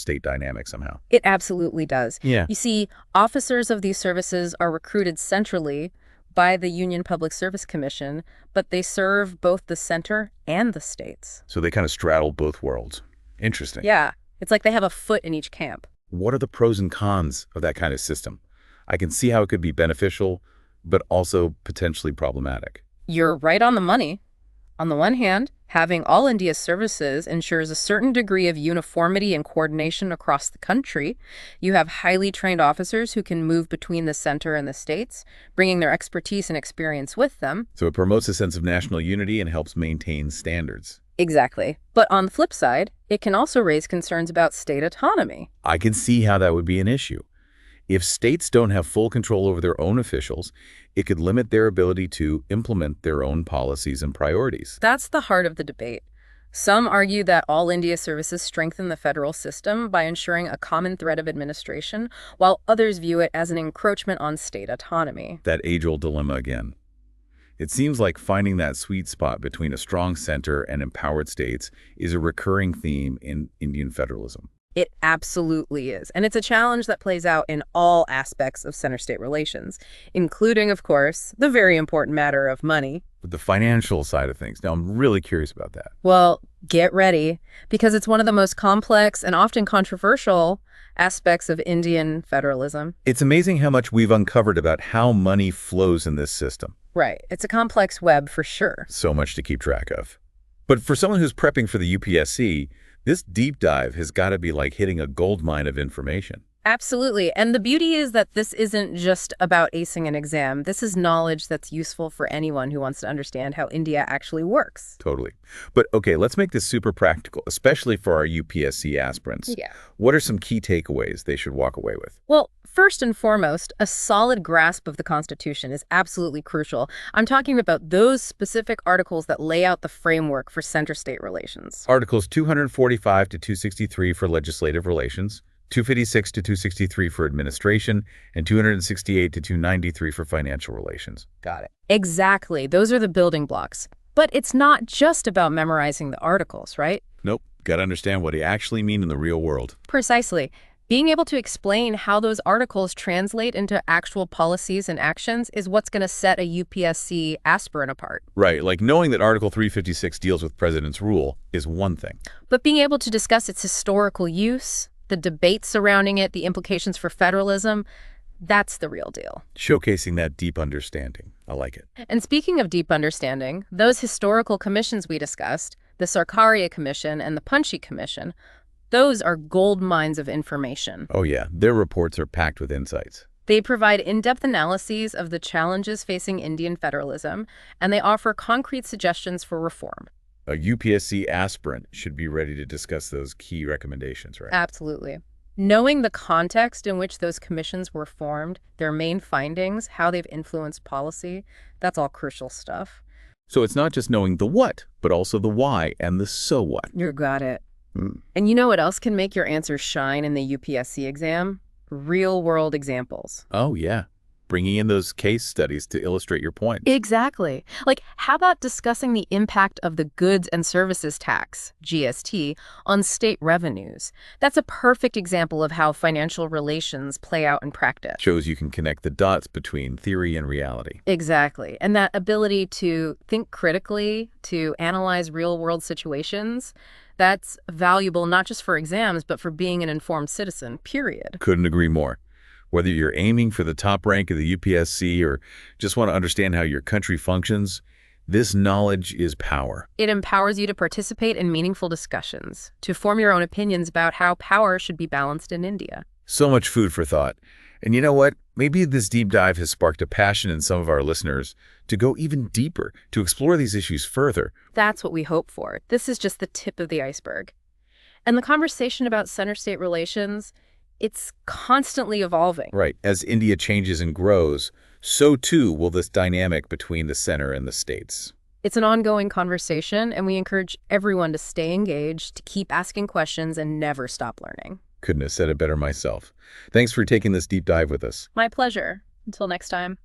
state dynamic somehow. It absolutely does. Yeah. You see, officers of these services are recruited centrally by the Union Public Service Commission, but they serve both the center and the states. So they kind of straddle both worlds. Interesting. Yeah, it's like they have a foot in each camp. What are the pros and cons of that kind of system? I can see how it could be beneficial, but also potentially problematic. You're right on the money. On the one hand, having all India's services ensures a certain degree of uniformity and coordination across the country. You have highly trained officers who can move between the center and the states, bringing their expertise and experience with them. So it promotes a sense of national unity and helps maintain standards. Exactly. But on the flip side, it can also raise concerns about state autonomy. I can see how that would be an issue. If states don't have full control over their own officials, it could limit their ability to implement their own policies and priorities. That's the heart of the debate. Some argue that all India services strengthen the federal system by ensuring a common thread of administration, while others view it as an encroachment on state autonomy. That age-old dilemma again. It seems like finding that sweet spot between a strong center and empowered states is a recurring theme in Indian federalism. It absolutely is. And it's a challenge that plays out in all aspects of center-state relations, including, of course, the very important matter of money. But the financial side of things, now I'm really curious about that. Well, get ready, because it's one of the most complex and often controversial aspects of Indian federalism. It's amazing how much we've uncovered about how money flows in this system. Right. It's a complex web for sure. So much to keep track of. But for someone who's prepping for the UPSC, this deep dive has got to be like hitting a gold mine of information. Absolutely. And the beauty is that this isn't just about acing an exam. This is knowledge that's useful for anyone who wants to understand how India actually works. Totally. But okay, let's make this super practical, especially for our UPSC aspirants. Yeah. What are some key takeaways they should walk away with? Well, first and foremost, a solid grasp of the Constitution is absolutely crucial. I'm talking about those specific articles that lay out the framework for center-state relations. Articles 245 to 263 for legislative relations, 256 to 263 for administration, and 268 to 293 for financial relations. Got it. Exactly. Those are the building blocks. But it's not just about memorizing the articles, right? Nope. Got to understand what they actually mean in the real world. Precisely. Being able to explain how those articles translate into actual policies and actions is what's going to set a UPSC aspirant apart. Right, like knowing that Article 356 deals with President's Rule is one thing. But being able to discuss its historical use, the debates surrounding it, the implications for federalism, that's the real deal. Showcasing that deep understanding. I like it. And speaking of deep understanding, those historical commissions we discussed, the Sarkaria Commission and the Punchhi Commission, those are gold mines of information. Oh yeah, their reports are packed with insights. They provide in-depth analyses of the challenges facing Indian federalism, and they offer concrete suggestions for reform. A UPSC aspirant should be ready to discuss those key recommendations, right? Absolutely. Knowing the context in which those commissions were formed, their main findings, how they've influenced policy, that's all crucial stuff. So it's not just knowing the what, but also the why and the so what. You got it. And you know what else can make your answers shine in the UPSC exam? Real-world examples. Oh, yeah. Bringing in those case studies to illustrate your point. Exactly. Like, how about discussing the impact of the Goods and Services Tax, GST, on state revenues? That's a perfect example of how financial relations play out in practice. Shows you can connect the dots between theory and reality. Exactly. And that ability to think critically, to analyze real-world situations, that's valuable not just for exams, but for being an informed citizen, period. Couldn't agree more. Whether you're aiming for the top rank of the UPSC or just want to understand how your country functions, this knowledge is power. It empowers you to participate in meaningful discussions, to form your own opinions about how power should be balanced in India. So much food for thought. And you know what? Maybe this deep dive has sparked a passion in some of our listeners to go even deeper, to explore these issues further. That's what we hope for. This is just the tip of the iceberg. And the conversation about center-state relations, it's constantly evolving. Right. As India changes and grows, so too will this dynamic between the center and the states. It's an ongoing conversation, and we encourage everyone to stay engaged, to keep asking questions, and never stop learning. Couldn't have said it better myself. Thanks for taking this deep dive with us. My pleasure. Until next time.